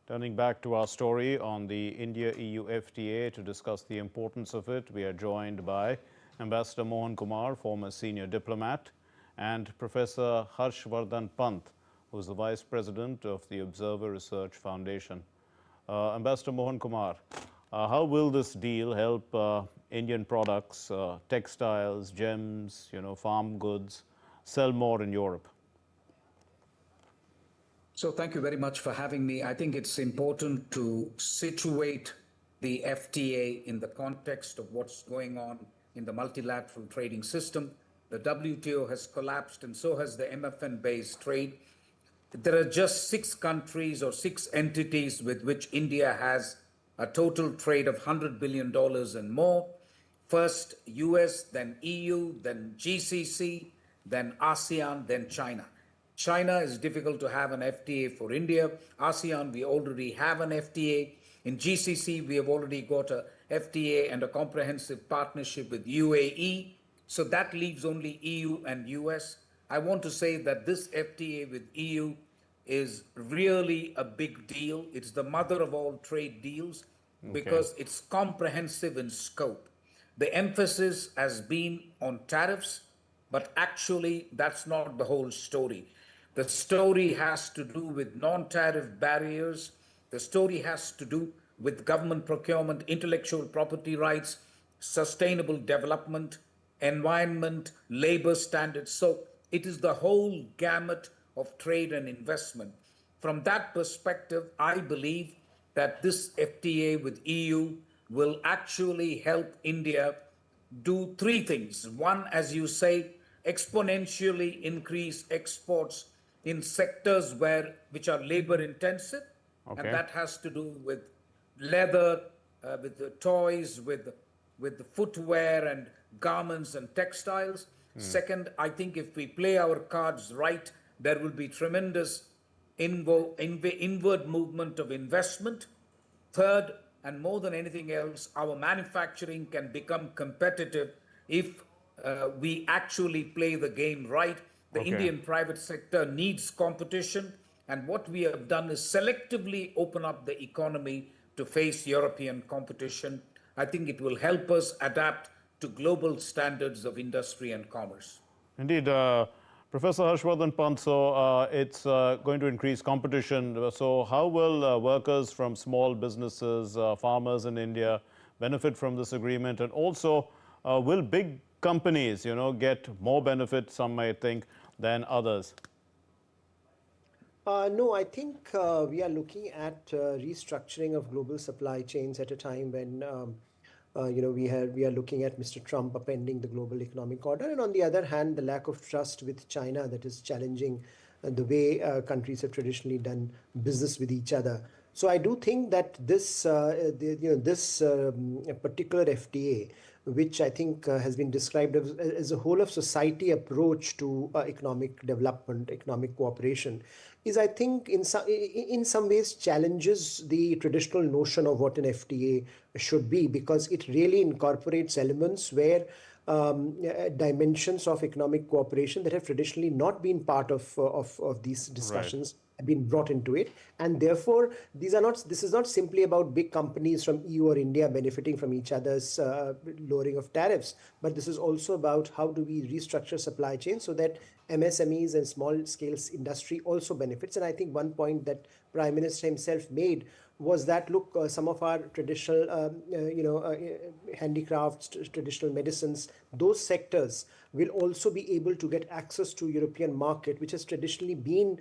Turning back to our story on the India-EU FTA to discuss the importance of it, we are joined by Ambassador Mohan Kumar, former senior diplomat, and Professor Vardhan Pant, who is the Vice President of the Observer Research Foundation. Ambassador Mohan Kumar, how will this deal help Indian products, textiles, gems, farm goods, sell more in Europe? So thank you very much for having me. I think it's important to situate the FTA in the context of what's going on in the multilateral trading system. The WTO has collapsed and so has the MFN-based trade. There are just 6 countries or 6 entities with which India has a total trade of $100 billion and more. First US, then EU, then GCC, then ASEAN, then China. China is difficult to have an FTA for India. ASEAN, we already have an FTA. In GCC, we have already got a FTA and a comprehensive partnership with UAE. So that leaves only EU and US. I want to say that this FTA with EU is really a big deal. It's the mother of all trade deals because it's comprehensive in scope. The emphasis has been on tariffs, but actually that's not the whole story. The story has to do with non-tariff barriers. The story has to do with government procurement, intellectual property rights, sustainable development, environment, labor standards. So it is the whole gamut of trade and investment. From that perspective, I believe that this FTA with EU will actually help India do 3 things. One, as you say, exponentially increase exports in sectors which are labor intensive, and that has to do with leather, with the toys, with the footwear and garments and textiles. Second, I think if we play our cards right, there will be tremendous inward movement of investment. Third, and more than anything else, our manufacturing can become competitive if we actually play the game right. The Indian private sector needs competition, and what we have done is selectively open up the economy to face European competition. I think it will help us adapt to global standards of industry and commerce. Indeed. Professor Vardhan Pant, so it's going to increase competition. So how will workers from small businesses, farmers in India benefit from this agreement? And also, will big companies, get more benefit, some might think, than others? No, I think we are looking at restructuring of global supply chains at a time when we are looking at Mr. Trump upending the global economic order, and on the other hand, the lack of trust with China that is challenging the way countries have traditionally done business with each other. So I do think that this particular FTA, which I think has been described as a whole of society approach to economic development, economic cooperation, is, I think, in some ways challenges the traditional notion of what an FTA should be, because it really incorporates elements where dimensions of economic cooperation that have traditionally not been part of these discussions have been brought into it. And therefore, this is not simply about big companies from EU or India benefiting from each other's lowering of tariffs, but this is also about how do we restructure supply chains so that MSMEs and small scale industry also benefits. And I think one point that Prime Minister himself made was that, look, some of our traditional, handicrafts, traditional medicines, those sectors will also be able to get access to European market, which has traditionally been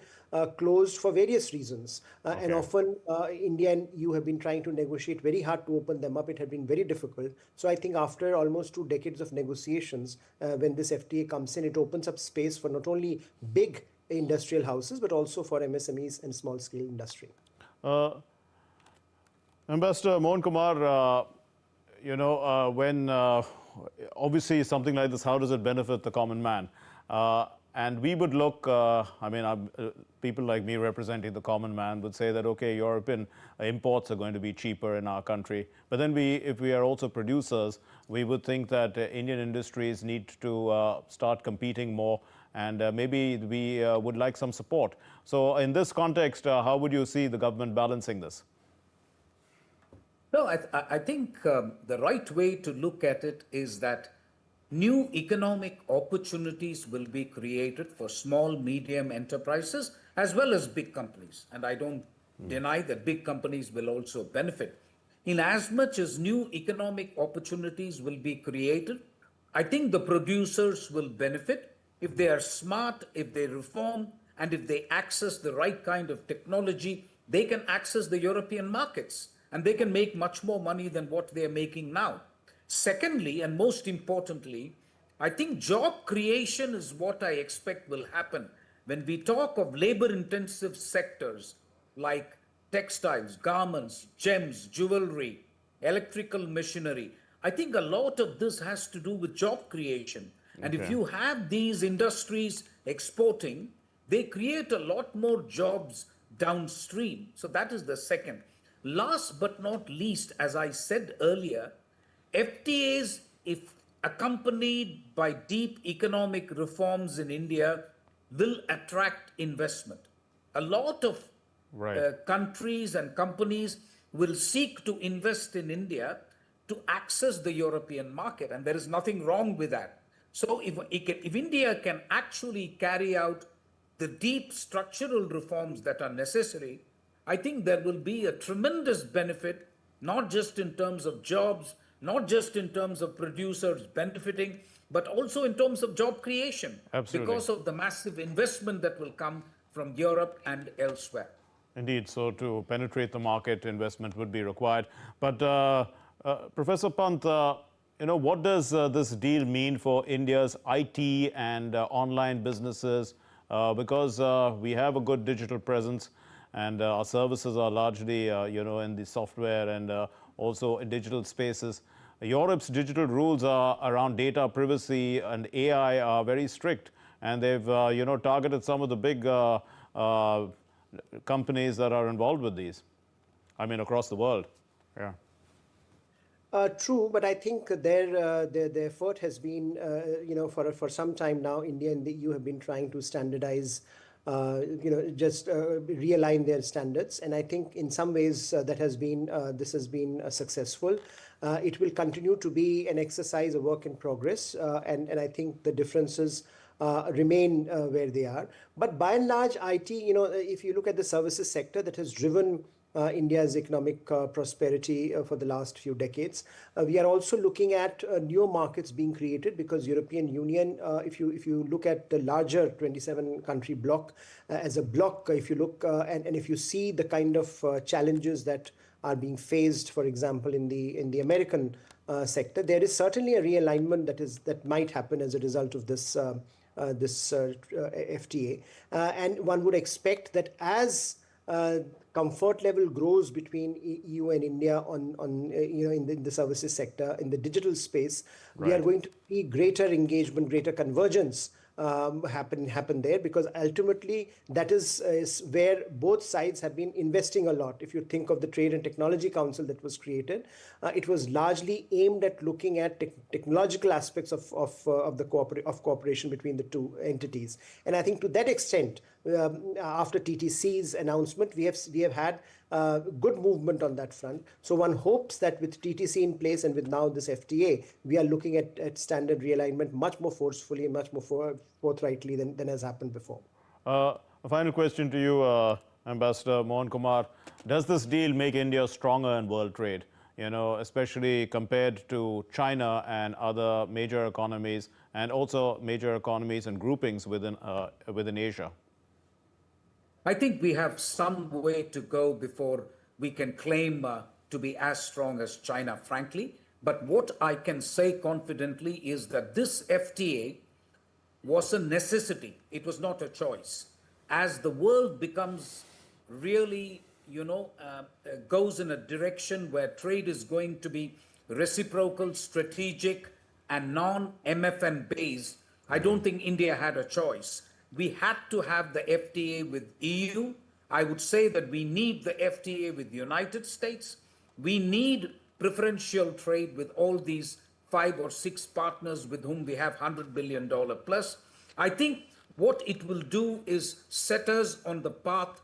closed for various reasons. And often India and EU have been trying to negotiate very hard to open them up. It had been very difficult. So I think after almost 2 decades of negotiations, when this FTA comes in, it opens up space for not only big industrial houses, but also for MSMEs and small scale industry. Ambassador Mohan Kumar, when obviously something like this, how does it benefit the common man? And we would look, people like me representing the common man would say that, okay, European imports are going to be cheaper in our country. But then if we are also producers, we would think that Indian industries need to start competing more and maybe we would like some support. So in this context, how would you see the government balancing this? No, I think the right way to look at it is that new economic opportunities will be created for small, medium enterprises as well as big companies. And I don't deny that big companies will also benefit. In as much as new economic opportunities will be created, I think the producers will benefit if they are smart, if they reform, and if they access the right kind of technology. They can access the European markets and they can make much more money than what they are making now. Secondly, and most importantly, I think job creation is what I expect will happen when we talk of labor intensive sectors like textiles, garments, gems, jewelry, electrical machinery. I think a lot of this has to do with job creation. And if you have these industries exporting, they create a lot more jobs downstream. So that is the second. Last but not least, as I said earlier, FTAs, if accompanied by deep economic reforms in India, will attract investment. A lot of countries and companies will seek to invest in India to access the European market, and there is nothing wrong with that. So if India can actually carry out the deep structural reforms that are necessary, I think there will be a tremendous benefit, not just in terms of jobs, not just in terms of producers benefiting, but also in terms of job creation. Absolutely. Because of the massive investment that will come from Europe and elsewhere. Indeed, so to penetrate the market, investment would be required. But Professor Pant, what does this deal mean for India's IT and online businesses? Because we have a good digital presence, and our services are largely, in the software and also in digital spaces. Europe's digital rules are around data privacy and AI are very strict, and they've, targeted some of the big companies that are involved with these. I mean, across the world. Yeah. True, but I think their effort has been, for some time now, India and the EU have been trying to standardize, just realign their standards. And I think in some ways this has been successful. It will continue to be an exercise, a work in progress. And I think the differences remain where they are. But by and large, IT, if you look at the services sector that has driven India's economic prosperity for the last few decades. We are also looking at newer markets being created because European Union, if you look at the larger 27 country bloc as a bloc, if you look and if you see the kind of challenges that are being faced, for example, in the American sector, there is certainly a realignment that might happen as a result of this FTA, and one would expect that as comfort level grows between EU and India in the services sector, in the digital space, we are going to see greater engagement, greater convergence happen there, because ultimately that is where both sides have been investing a lot. If you think of the Trade and Technology Council that was created, it was largely aimed at looking at technological aspects of cooperation between the two entities. And I think to that extent, after TTC's announcement, we have had good movement on that front. So one hopes that with TTC in place and with now this FTA, we are looking at standard realignment much more forcefully and much more forthrightly than has happened before. A final question to you, Ambassador Mohan Kumar. Does this deal make India stronger in world trade, especially compared to China and other major economies, and also major economies and groupings within Asia? I think we have some way to go before we can claim to be as strong as China, frankly. But what I can say confidently is that this FTA was a necessity. It was not a choice. As the world becomes really, goes in a direction where trade is going to be reciprocal, strategic, and non-MFN based, I don't think India had a choice. We had to have the FTA with EU. I would say that we need the FTA with the United States. We need preferential trade with all these 5 or 6 partners with whom we have $100 billion plus. I think what it will do is set us on the path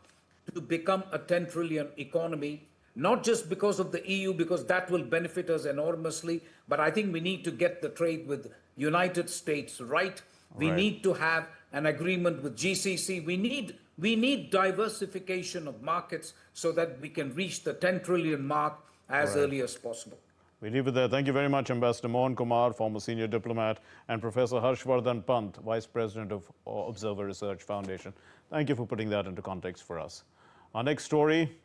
to become a 10 trillion economy, not just because of the EU, because that will benefit us enormously, but I think we need to get the trade with United States right. We need to have an agreement with GCC. We need diversification of markets so that we can reach the 10 trillion mark as early as possible. We leave it there. Thank you very much, Ambassador Mohan Kumar, former senior diplomat, and Professor Vardhan Pant, Vice President of Observer Research Foundation. Thank you for putting that into context for us. Our next story